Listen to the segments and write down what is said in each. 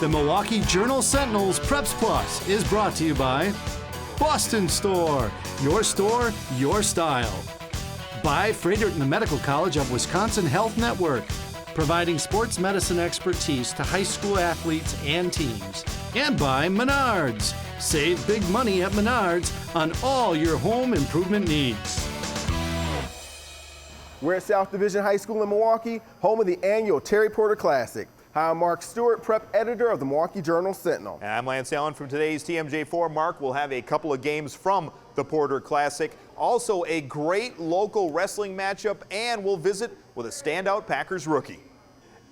The Milwaukee Journal-Sentinel's Preps Plus is brought to you by Boston Store, your style. By Frederick and the Medical College of Wisconsin Health Network, providing sports medicine expertise to high school athletes and teams. And by Menards. Save big money at Menards on all your home improvement needs. We're at South Division High School in Milwaukee, home of the annual Terry Porter Classic. Hi, I'm Mark Stewart, prep editor of the Milwaukee Journal-Sentinel. And I'm Lance Allen from today's TMJ4. Mark will have a couple of games from the Porter Classic. Also a great local wrestling matchup, and we'll visit with a standout Packers rookie.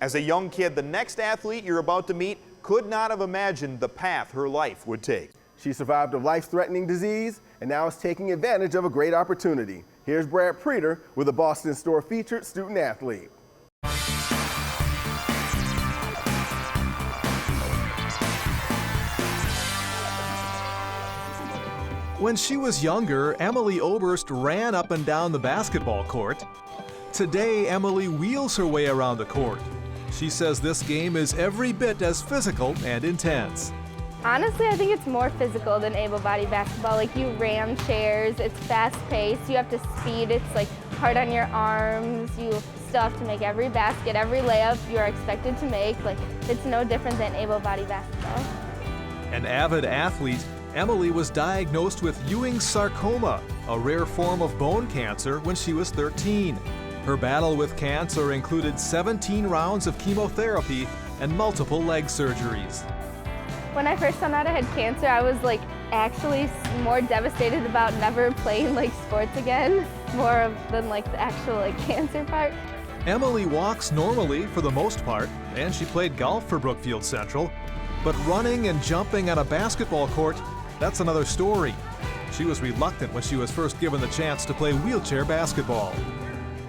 As a young kid, the next athlete you're about to meet could not have imagined the path her life would take. She survived a life-threatening disease and now is taking advantage of a great opportunity. Here's Brad Preeter with a Boston Store featured student athlete. When she was younger, Emily Oberst ran up and down the basketball court. Today, Emily wheels her way around the court. She says this game is every bit as physical and intense. Honestly, I think it's more physical than able-bodied basketball. Like, you ram chairs, it's fast-paced, you have to speed, it's like hard on your arms, you still have to make every basket, every layup you are expected to make. Like, it's no different than able-bodied basketball. An avid athlete, Emily was diagnosed with Ewing's sarcoma, a rare form of bone cancer, when she was 13. Her battle with cancer included 17 rounds of chemotherapy and multiple leg surgeries. When I first found out I had cancer, I was like actually more devastated about never playing like sports again, than like the actual like cancer part. Emily walks normally for the most part, and she played golf for Brookfield Central. But running and jumping on a basketball court, that's another story. She was reluctant when she was first given the chance to play wheelchair basketball.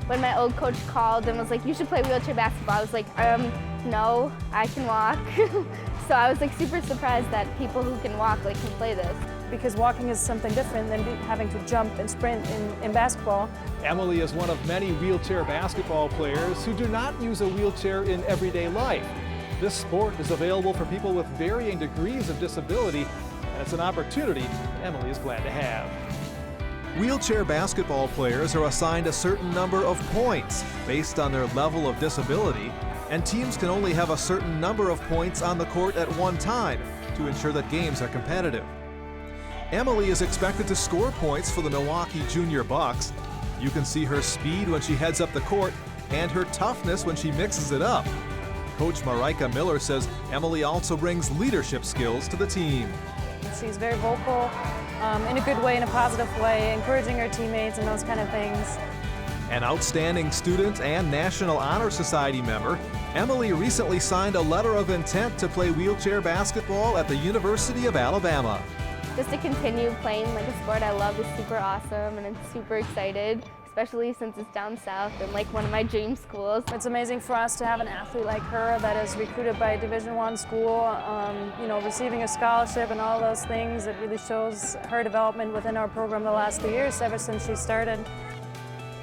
When my old coach called and was like, "You should play wheelchair basketball," I was like, no, I can walk. So I was like super surprised that people who can walk can play this. Because walking is something different than having to jump and sprint in basketball. Emily is one of many wheelchair basketball players who do not use a wheelchair in everyday life. This sport is available for people with varying degrees of disability, and it's an opportunity Emily is glad to have. Wheelchair basketball players are assigned a certain number of points based on their level of disability, and teams can only have a certain number of points on the court at one time to ensure that games are competitive. Emily is expected to score points for the Milwaukee Junior Bucks. You can see her speed when she heads up the court and her toughness when she mixes it up. Coach Marika Miller says Emily also brings leadership skills to the team. She's very vocal, in a good way, in a positive way, encouraging her teammates and those kind of things. An outstanding student and National Honor Society member, Emily recently signed a letter of intent to play wheelchair basketball at the University of Alabama. Just to continue playing like a sport I love is super awesome, and I'm super excited, especially since it's down south and like one of my dream schools. It's amazing for us to have an athlete like her that is recruited by a Division I school, receiving a scholarship and all those things. It really shows her development within our program the last 2 years, ever since she started.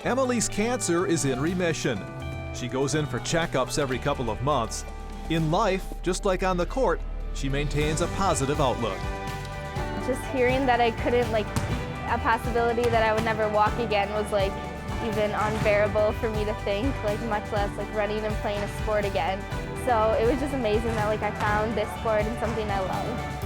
Emily's cancer is in remission. She goes in for checkups every couple of months. In life, just like on the court, she maintains a positive outlook. Just hearing that I couldn't, a possibility that I would never walk again was even unbearable for me to think, much less running and playing a sport again. So it was just amazing that I found this sport and something I love.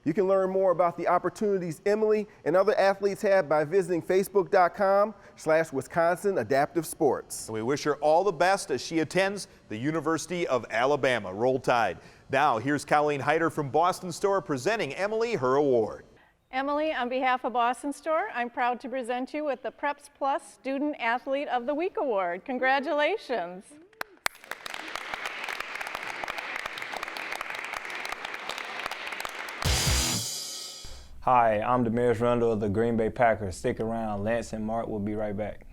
You can learn more about the opportunities Emily and other athletes have by visiting facebook.com/Wisconsin Adaptive Sports. We wish her all the best as she attends the University of Alabama. Roll Tide. Now, here's Colleen Heider from Boston Store presenting Emily her award. Emily, on behalf of Boston Store, I'm proud to present you with the Preps Plus Student Athlete of the Week Award. Congratulations. Hi, I'm Damarious Randall of the Green Bay Packers. Stick around. Lance and Mark will be right back.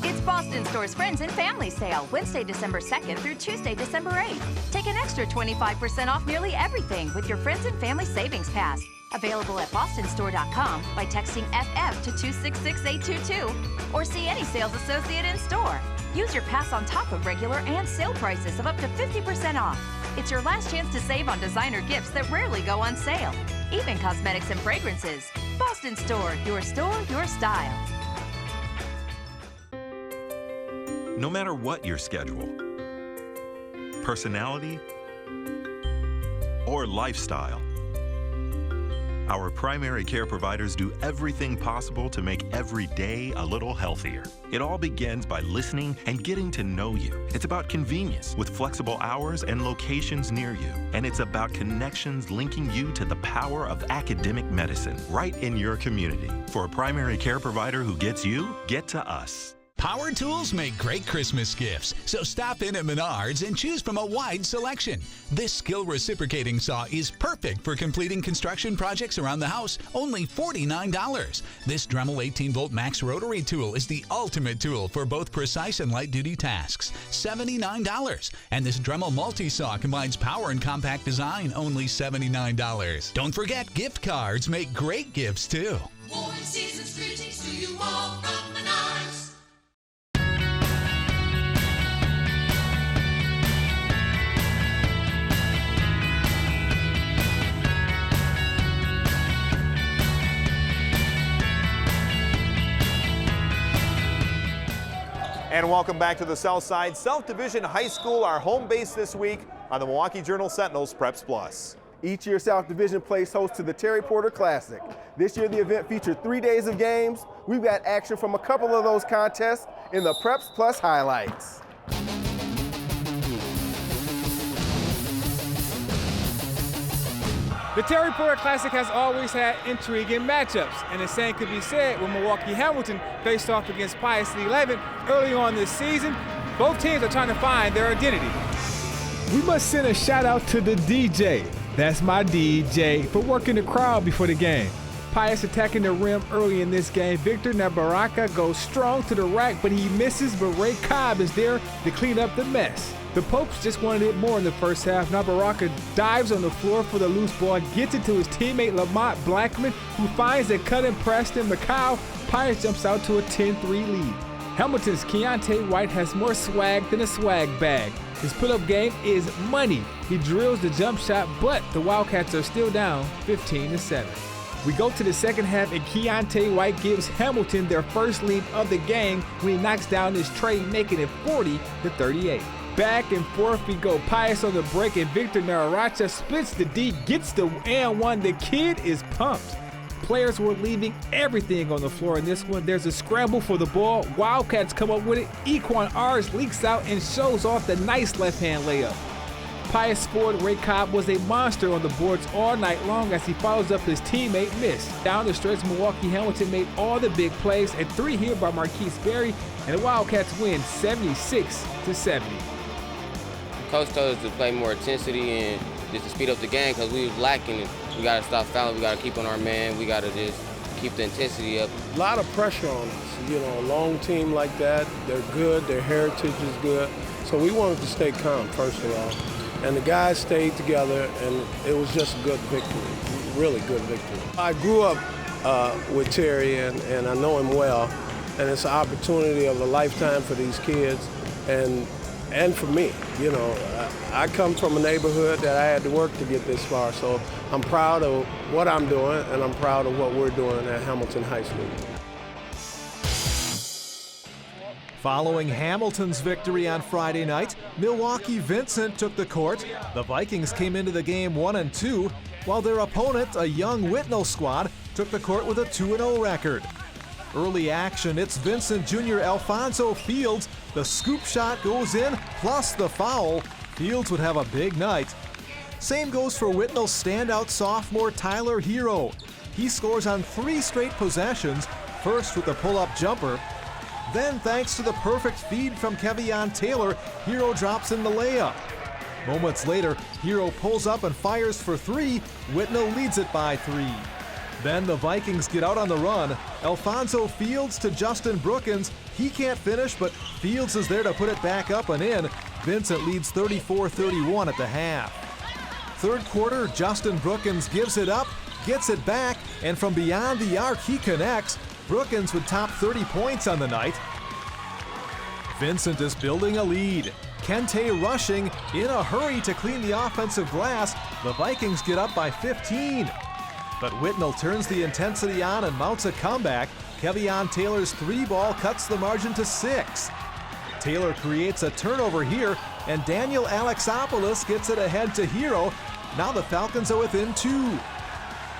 It's Boston Store's Friends and Family Sale, Wednesday, December 2nd through Tuesday, December 8th. Take an extra 25% off nearly everything with your Friends and Family Savings Pass. Available at bostonstore.com by texting FF to 266822 or see any sales associate in store. Use your pass on top of regular and sale prices of up to 50% off. It's your last chance to save on designer gifts that rarely go on sale. Even cosmetics and fragrances. Boston Store, your style. No matter what your schedule, personality, or lifestyle, our primary care providers do everything possible to make every day a little healthier. It all begins by listening and getting to know you. It's about convenience with flexible hours and locations near you. And it's about connections linking you to the power of academic medicine right in your community. For a primary care provider who gets you, get to us. Power tools make great Christmas gifts, so stop in at Menards and choose from a wide selection. This skill reciprocating saw is perfect for completing construction projects around the house, only $49. This Dremel 18-volt max rotary tool is the ultimate tool for both precise and light-duty tasks, $79. And this Dremel multi-saw combines power and compact design, only $79. Don't forget, gift cards make great gifts too. Warm season's greetings to you all from Menards. And welcome back to the Southside South Division High School, our home base this week on the Milwaukee Journal-Sentinel's Preps Plus. Each year, South Division plays host to the Terry Porter Classic. This year, the event featured 3 days of games. We've got action from a couple of those contests in the Preps Plus highlights. The Terry Porter Classic has always had intriguing matchups, and the same could be said when Milwaukee Hamilton faced off against Pius in 11 early on this season. Both teams are trying to find their identity. We must send a shout out to the DJ, that's my DJ, for working the crowd before the game. Pius attacking the rim early in this game. Victor Nabaraka goes strong to the rack, but he misses, but Ray Cobb is there to clean up the mess. The Popes just wanted it more in the first half. Nabaraka dives on the floor for the loose ball, gets it to his teammate Lamont Blackman, who finds a cut in Preston McCow. Pius jumps out to a 10-3 lead. Hamilton's Keontae White has more swag than a swag bag. His put-up game is money. He drills the jump shot, but the Wildcats are still down 15-7. We go to the second half, and Keontae White gives Hamilton their first lead of the game when he knocks down his tray, making it 40-38. Back and forth we go. Pius on the break, and Victor Naracha splits the D, gets the and one. The kid is pumped. Players were leaving everything on the floor in this one. There's a scramble for the ball. Wildcats come up with it. Equan Ars leaks out and shows off the nice left-hand layup. Pius forward Ray Cobb was a monster on the boards all night long as he follows up his teammate miss. Down the stretch, Milwaukee Hamilton made all the big plays, and 3 here by Marquise Berry, and the Wildcats win 76-70. Coach told us to play more intensity and just to speed up the game because we was lacking it. We got to stop fouling. We got to keep on our man. We got to just keep the intensity up. A lot of pressure on us. You know, a long team like that, they're good. Their heritage is good. So we wanted to stay calm, first of all. And the guys stayed together, and it was just a good victory, really good victory. I grew up with Terry, and I know him well, and it's an opportunity of a lifetime for these kids. And for me, you know, I come from a neighborhood that I had to work to get this far, so I'm proud of what I'm doing, and I'm proud of what we're doing at Hamilton High School. Following Hamilton's victory on Friday night, Milwaukee Vincent took the court. The Vikings came into the game 1-2, while their opponent, a young Whitnall squad, took the court with a 2-0 record. Early action, it's Vincent Jr. Alfonso Fields. The scoop shot goes in, plus the foul. Fields would have a big night. Same goes for Whitnall's standout sophomore Tyler Hero. He scores on 3 straight possessions, first with the pull-up jumper. Then, thanks to the perfect feed from Kevion Taylor, Hero drops in the layup. Moments later, Hero pulls up and fires for 3. Whitnall leads it by 3. Then the Vikings get out on the run. Alfonso Fields to Justin Brookins. He can't finish, but Fields is there to put it back up and in. Vincent leads 34-31 at the half. Third quarter, Justin Brookins gives it up, gets it back, and from beyond the arc he connects. Brookins would top 30 points on the night. Vincent is building a lead. Kente rushing in a hurry to clean the offensive glass. The Vikings get up by 15. But Whitnall turns the intensity on and mounts a comeback. Kevion Taylor's 3-ball cuts the margin to 6. Taylor creates a turnover here, and Daniel Alexopoulos gets it ahead to Hero. Now the Falcons are within 2.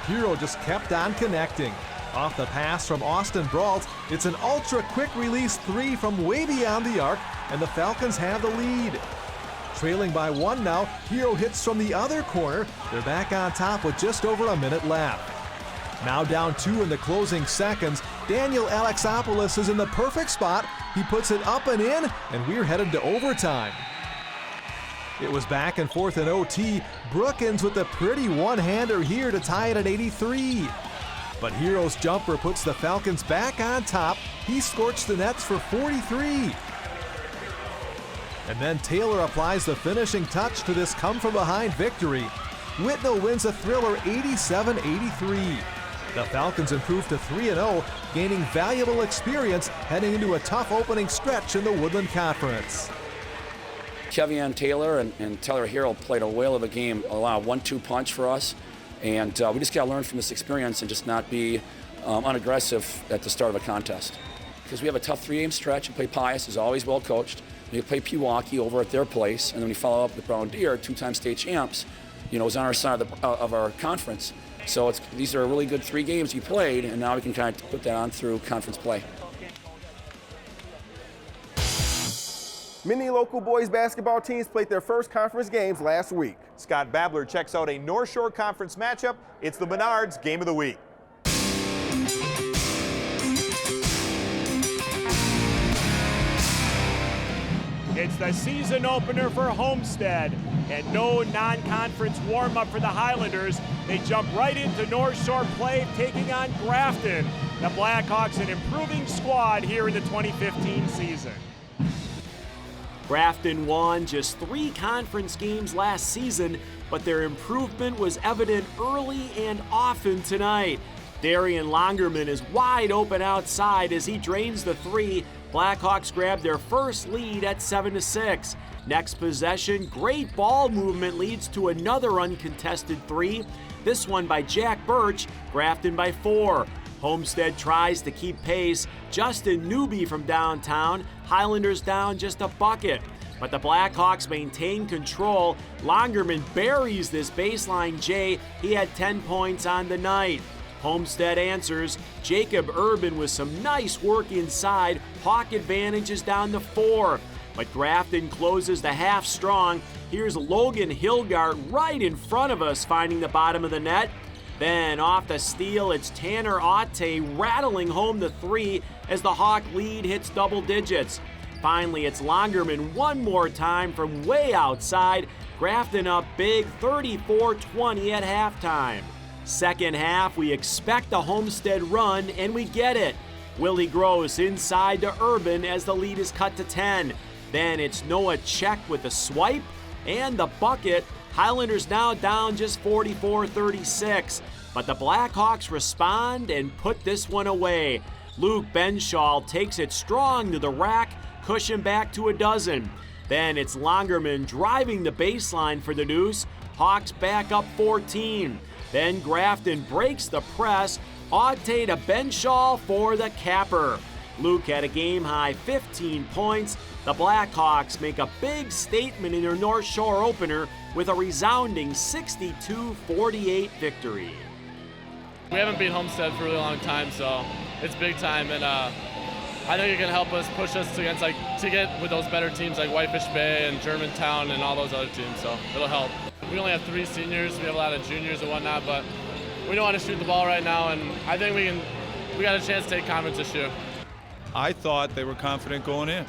Hero just kept on connecting. Off the pass from Austin Brault, it's an ultra-quick release 3 from way beyond the arc, and the Falcons have the lead. Trailing by 1 now, Hero hits from the other corner. They're back on top with just over a minute left. Now down 2 in the closing seconds, Daniel Alexopoulos is in the perfect spot. He puts it up and in, and we're headed to overtime. It was back and forth in OT. Brookins with a pretty one-hander here to tie it at 83. But Hero's jumper puts the Falcons back on top. He scorched the nets for 43. And then Taylor applies the finishing touch to this come-from-behind victory. Whitnall wins a thriller 87-83. The Falcons improve to 3-0, gaining valuable experience heading into a tough opening stretch in the Woodland Conference. Kevion Taylor and Taylor Hero played a whale of a game, a lot of 1-2 punch for us. And we just got to learn from this experience and just not be unaggressive at the start of a contest. Because we have a tough 3-game stretch. We play Pius, who's always well coached. We play Pewaukee over at their place, and then we follow up with Brown Deer, 2-time state champs. You know, it was on our side of our conference. So these are really good 3 games we played, and now we can kind of put that on through conference play. Many local boys basketball teams played their first conference games last week. Scott Babler checks out a North Shore Conference matchup. It's the Menards Game of the Week. It's the season opener for Homestead, and no non-conference warm-up for the Highlanders. They jump right into North Shore play, taking on Grafton. The Blackhawks, an improving squad here in the 2015 season. Grafton won just 3 conference games last season, but their improvement was evident early and often tonight. Darian Longerman is wide open outside as he drains the 3. Blackhawks grab their first lead at 7-6. Next possession, great ball movement leads to another uncontested 3. This one by Jack Birch, Grafton by 4. Homestead tries to keep pace. Justin Newby from downtown. Highlanders down just a bucket. But the Blackhawks maintain control. Longerman buries this baseline J. He had 10 points on the night. Homestead answers. Jacob Urban with some nice work inside. Hawk advantages down to 4. But Grafton closes the half strong. Here's Logan Hilgart right in front of us, finding the bottom of the net. Then off the steal, it's Tanner Aute rattling home the 3 as the Hawk lead hits double digits. Finally, it's Longerman one more time from way outside. Grafton up big, 34-20 at halftime. Second half, we expect a Homestead run, and we get it. Willie Gross inside to Urban as the lead is cut to 10. Then it's Noah Check with the swipe and the bucket. Highlanders now down just 44-36. But the Blackhawks respond and put this one away. Luke Benshaw takes it strong to the rack, cushion back to a dozen. Then it's Longerman driving the baseline for the deuce. Hawks back up 14. Then Grafton breaks the press. Aute to Benshaw for the capper. Luke had a game-high 15 points. The Blackhawks make a big statement in their North Shore opener with a resounding 62-48 victory. We haven't beat Homestead for a really long time, so it's big time, and I think it can help us push us to get with those better teams like Whitefish Bay and Germantown and all those other teams, so it'll help. We only have 3 seniors, we have a lot of juniors and whatnot, but we know how to shoot the ball right now, and I think we got a chance to take conference this year. I thought they were confident going in.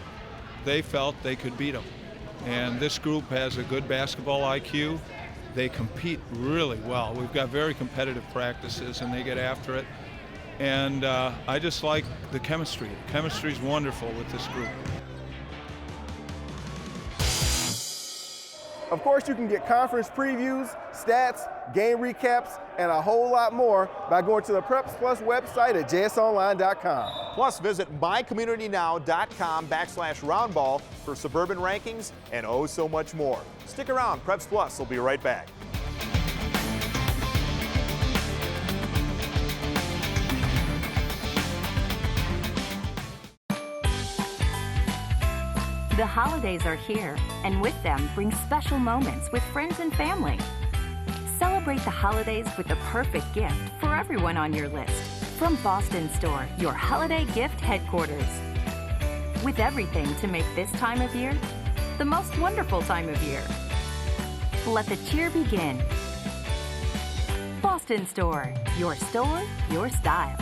They felt they could beat them. And this group has a good basketball IQ. They compete really well. We've got very competitive practices, and they get after it. And I just like the chemistry. The chemistry is wonderful with this group. Of course, you can get conference previews, stats, game recaps, and a whole lot more by going to the Preps Plus website at jsonline.com. Plus, visit mycommunitynow.com/roundball for suburban rankings and oh so much more. Stick around, Preps Plus will be right back. The holidays are here, and with them bring special moments with friends and family. Celebrate the holidays with the perfect gift for everyone on your list. From Boston Store, your holiday gift headquarters. With everything to make this time of year the most wonderful time of year. Let the cheer begin. Boston Store, your style.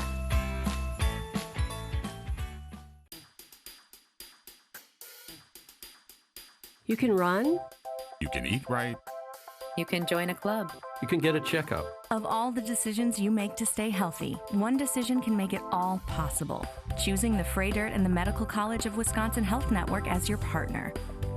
You can run. You can eat right. You can join a club. You can get a checkup. Of all the decisions you make to stay healthy, one decision can make it all possible. Choosing the Freidirt and the Medical College of Wisconsin Health Network as your partner.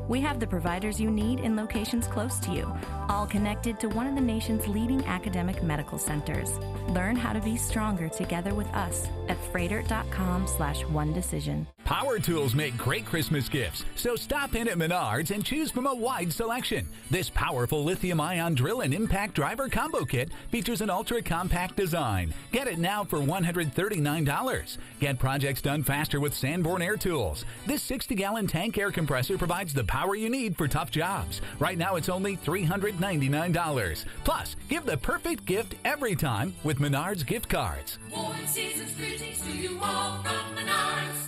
We have the providers you need in locations close to you, all connected to one of the nation's leading academic medical centers. Learn how to be stronger together with us at freidirt.com/onedecision. Power tools make great Christmas gifts, so stop in at Menards and choose from a wide selection. This powerful lithium-ion drill and impact driver combo kit features an ultra-compact design. Get it now for $139. Get projects done faster with Sanborn Air Tools. This 60-gallon tank air compressor provides the power you need for tough jobs. Right now it's only $399. Plus, give the perfect gift every time with Menards gift cards. Warm season's greetings to you all from Menards.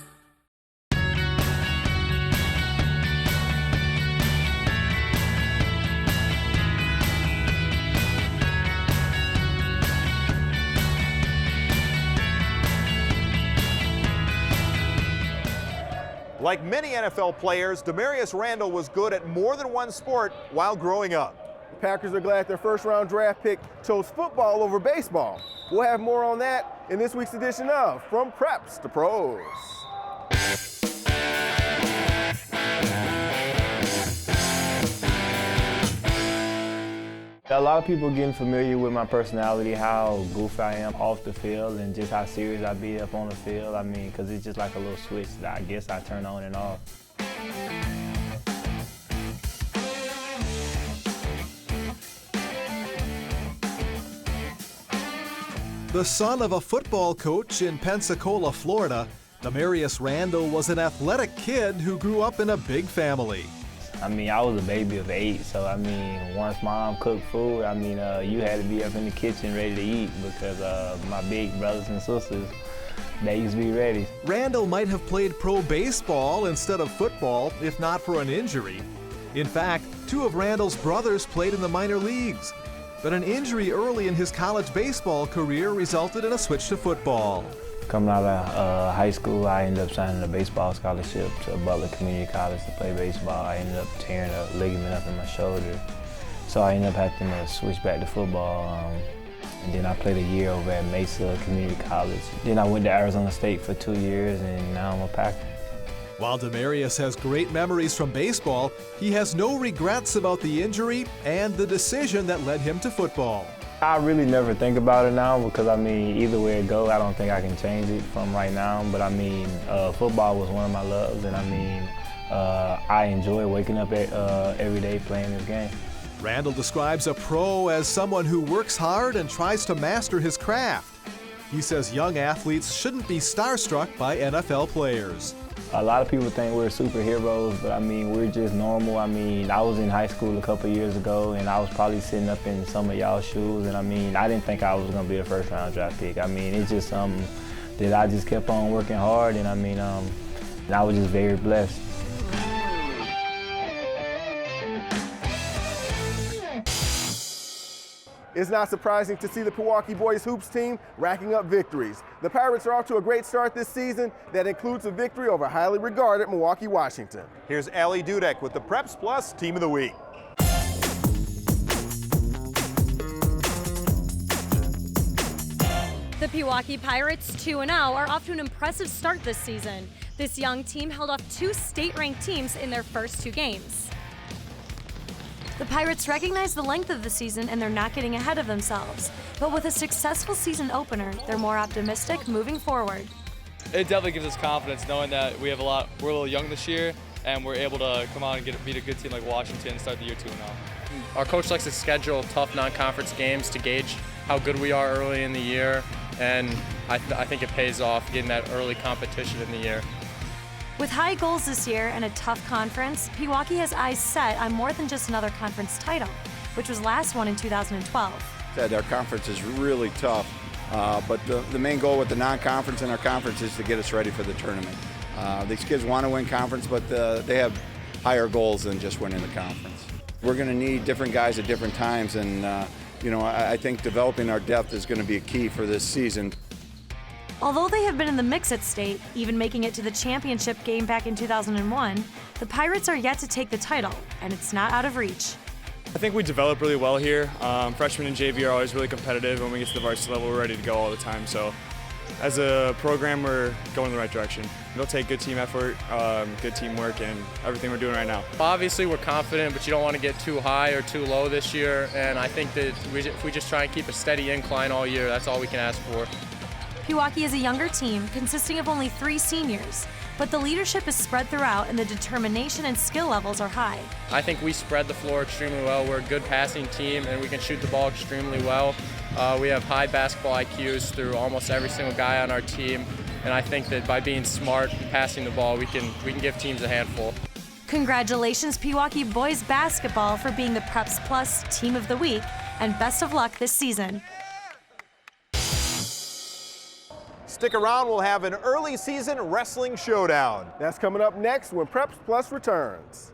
Like many NFL players, Damarious Randall was good at more than one sport while growing up. The Packers are glad their first-round draft pick chose football over baseball. We'll have more on that in this week's edition of From Preps to Pros. A lot of people getting familiar with my personality, how goofy I am off the field, and just how serious I be up on the field. I mean, because it's just like a little switch that I guess I turn on and off. The son of a football coach in Pensacola, Florida, Damarious Randall was an athletic kid who grew up in a big family. I mean, I was a baby of 8, so I mean, once mom cooked food, I mean, you had to be up in the kitchen ready to eat because my big brothers and sisters, they used to be ready. Randall might have played pro baseball instead of football if not for an injury. In fact, 2 of Randall's brothers played in the minor leagues, but an injury early in his college baseball career resulted in a switch to football. Coming out of high school, I ended up signing a baseball scholarship to Butler Community College to play baseball. I ended up tearing a ligament up in my shoulder, so I ended up having to switch back to football. And then I played a year over at Mesa Community College. Then I went to Arizona State for 2 years, and now I'm a Packer. While Damarious has great memories from baseball, he has no regrets about the injury and the decision that led him to football. I really never think about it now because, I mean, either way it goes, I don't think I can change it from right now. But, I mean, football was one of my loves, and, I mean, I enjoy waking up every day playing this game. Randall describes a pro as someone who works hard and tries to master his craft. He says young athletes shouldn't be starstruck by NFL players. A lot of people think we're superheroes, but I mean, we're just normal. I mean, I was in high school a couple years ago, and I was probably sitting up in some of y'all's shoes, and I mean, I didn't think I was gonna be a first-round draft pick. I mean, it's just something that I just kept on working hard, and I mean, I was just very blessed. It's not surprising to see the Pewaukee boys hoops team racking up victories. The Pirates are off to a great start this season that includes a victory over highly regarded Milwaukee, Washington. Here's Allie Dudek with the Preps Plus Team of the Week. The Pewaukee Pirates, 2-0, are off to an impressive start this season. This young team held off 2 state-ranked teams in their first 2 games. The Pirates recognize the length of the season and they're not getting ahead of themselves. But with a successful season opener, they're more optimistic moving forward. It definitely gives us confidence knowing that we're a little young this year and we're able to come out and beat a good team like Washington and start the year 2-0. Our coach likes to schedule tough non-conference games to gauge how good we are early in the year, and I think it pays off getting that early competition in the year. With high goals this year and a tough conference, Pewaukee has eyes set on more than just another conference title, which was last won in 2012. Our conference is really tough, but the main goal with the non-conference and our conference is to get us ready for the tournament. These kids want to win conference, but they have higher goals than just winning the conference. We're going to need different guys at different times, and I think developing our depth is going to be a key for this season. Although they have been in the mix at state, even making it to the championship game back in 2001, the Pirates are yet to take the title, and it's not out of reach. I think we develop really well here. Freshmen and JV are always really competitive. When we get to the varsity level, we're ready to go all the time. So as a program, we're going in the right direction. It'll take good team effort, good teamwork, and everything we're doing right now. Obviously, we're confident, but you don't want to get too high or too low this year, and I think that if we just try and keep a steady incline all year, that's all we can ask for. Pewaukee is a younger team consisting of only 3 seniors, but the leadership is spread throughout and the determination and skill levels are high. I think we spread the floor extremely well. We're a good passing team and we can shoot the ball extremely well. We have high basketball IQs through almost every single guy on our team, and I think that by being smart and passing the ball, we can give teams a handful. Congratulations, Pewaukee boys basketball, for being the Preps Plus Team of the Week, and best of luck this season. Stick around, we'll have an early season wrestling showdown. That's coming up next when Preps Plus returns.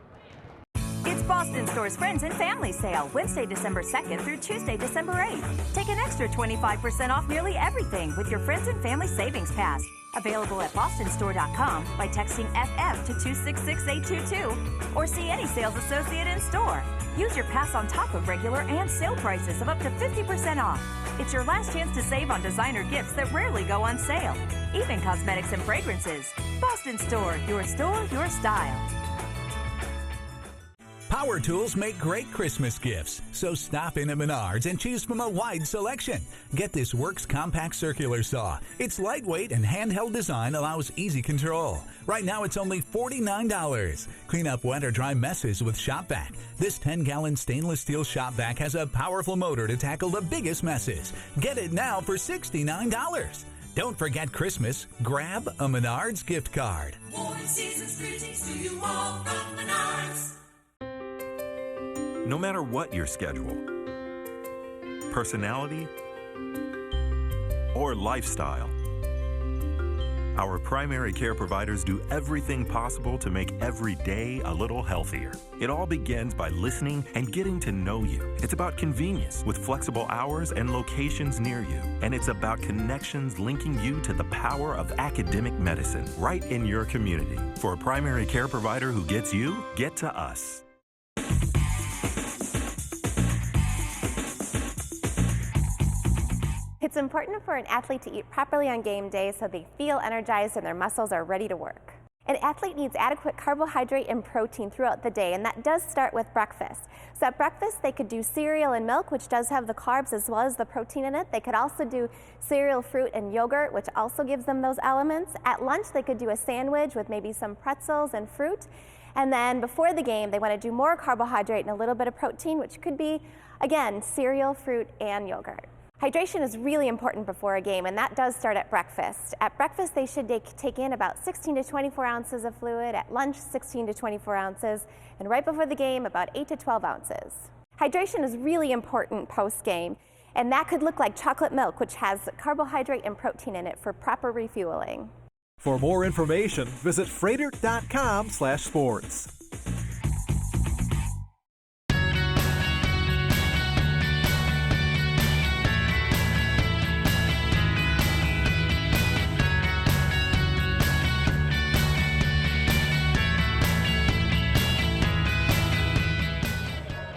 It's Boston Store's Friends and Family Sale, Wednesday, December 2nd through Tuesday, December 8th. Take an extra 25% off nearly everything with your Friends and Family Savings Pass. Available at bostonstore.com by texting FF to 266822 or see any sales associate in store. Use your pass on top of regular and sale prices of up to 50% off. It's your last chance to save on designer gifts that rarely go on sale, even cosmetics and fragrances. Boston Store, your style. Power tools make great Christmas gifts, so stop in at Menards and choose from a wide selection. Get this Works Compact Circular Saw. Its lightweight and handheld design allows easy control. Right now it's only $49. Clean up wet or dry messes with Shop Vac. This 10-gallon stainless steel Shop Vac has a powerful motor to tackle the biggest messes. Get it now for $69. Don't forget Christmas. Grab a Menards gift card. Warm season's greetings to you all from Menards. No matter what your schedule, personality, or lifestyle, our primary care providers do everything possible to make every day a little healthier. It all begins by listening and getting to know you. It's about convenience with flexible hours and locations near you. And it's about connections linking you to the power of academic medicine right in your community. For a primary care provider who gets you, get to us. It's important for an athlete to eat properly on game day so they feel energized and their muscles are ready to work. An athlete needs adequate carbohydrate and protein throughout the day, and that does start with breakfast. So at breakfast, they could do cereal and milk, which does have the carbs as well as the protein in it. They could also do cereal, fruit, and yogurt, which also gives them those elements. At lunch, they could do a sandwich with maybe some pretzels and fruit. And then before the game, they want to do more carbohydrate and a little bit of protein, which could be, again, cereal, fruit, and yogurt. Hydration is really important before a game, and that does start at breakfast. At breakfast, they should take in about 16 to 24 ounces of fluid. At lunch, 16 to 24 ounces. And right before the game, about 8 to 12 ounces. Hydration is really important post-game, and that could look like chocolate milk, which has carbohydrate and protein in it for proper refueling. For more information, visit freighter.com/sports.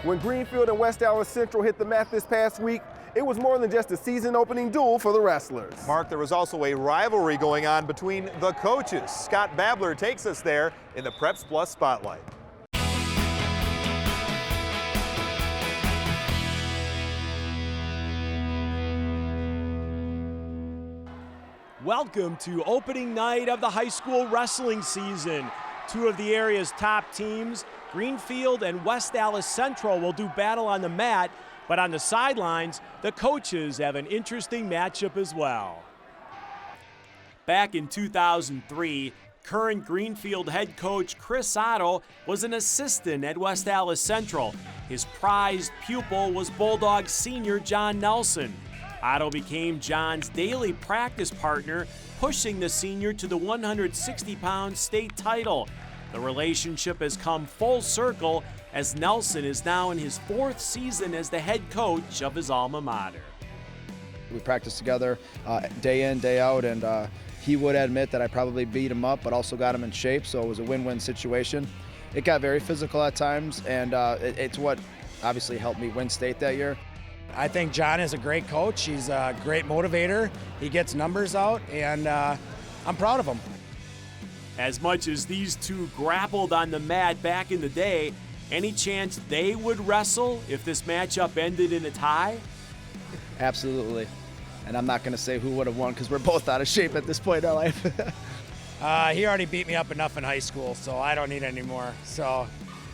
When Greenfield and West Allis Central hit the mat this past week, it was more than just a season-opening duel for the wrestlers. Mark, there was also a rivalry going on between the coaches. Scott Babler takes us there in the Preps Plus Spotlight. welcome to opening night of the high school wrestling season. Two of the area's top teams, Greenfield and West Allis Central, will do battle on the mat, but on the sidelines, the coaches have an interesting matchup as well. Back in 2003, current Greenfield head coach Chris Otto was an assistant at West Allis Central. His prized pupil was Bulldog senior John Nelson. Otto became John's daily practice partner, pushing the senior to the 160-pound state title. The relationship has come full circle as Nelson is now in his 4th season as the head coach of his alma mater. We practiced together day in, day out, and he would admit that I probably beat him up, but also got him in shape, so it was a win-win situation. It got very physical at times, and it's what obviously helped me win state that year. I think John is a great coach. He's a great motivator. He gets numbers out, and I'm proud of him. As much as these two grappled on the mat back in the day, any chance they would wrestle if this matchup ended in a tie? Absolutely. And I'm not going to say who would have won because we're both out of shape at this point in our life. He already beat me up enough in high school, so I don't need any more. So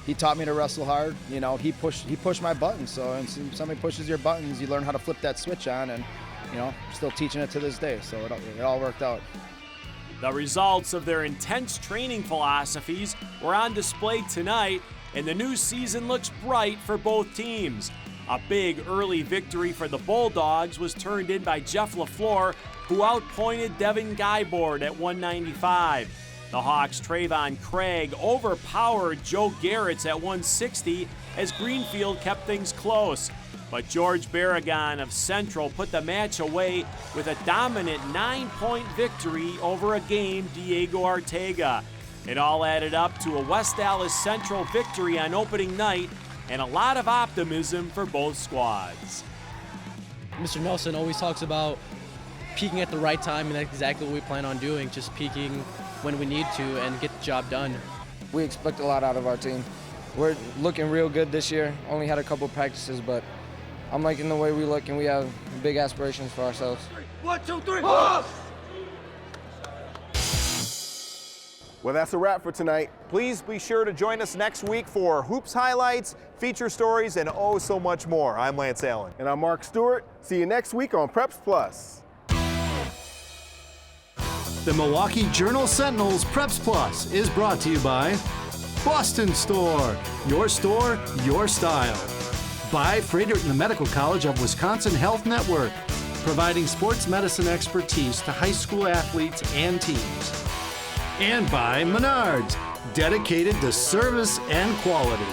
he taught me to wrestle hard. You know, he pushed my buttons. So when somebody pushes your buttons, you learn how to flip that switch on, and you know, still teaching it to this day. So it all worked out. The results of their intense training philosophies were on display tonight, and the new season looks bright for both teams. A big early victory for the Bulldogs was turned in by Jeff LaFleur, who outpointed Devin Guyboard at 195. The Hawks' Trayvon Craig overpowered Joe Garrett's at 160 as Greenfield kept things close. But George Barragan of Central put the match away with a dominant 9-point victory over a game Diego Ortega. It all added up to a West Allis Central victory on opening night and a lot of optimism for both squads. Mr. Nelson always talks about peaking at the right time, and that's exactly what we plan on doing, just peaking when we need to and get the job done. We expect a lot out of our team. We're looking real good this year. Only had a couple practices, but I'm liking the way we look, and we have big aspirations for ourselves. 1, 2, 3, Hawks! Well, that's a wrap for tonight. Please be sure to join us next week for hoops highlights, feature stories, and oh so much more. I'm Lance Allen. And I'm Mark Stewart. See you next week on Preps Plus. The Milwaukee Journal-Sentinel's Preps Plus is brought to you by Boston Store, your store, your style. By Frederick and the Medical College of Wisconsin Health Network, providing sports medicine expertise to high school athletes and teams. And by Menards, dedicated to service and quality.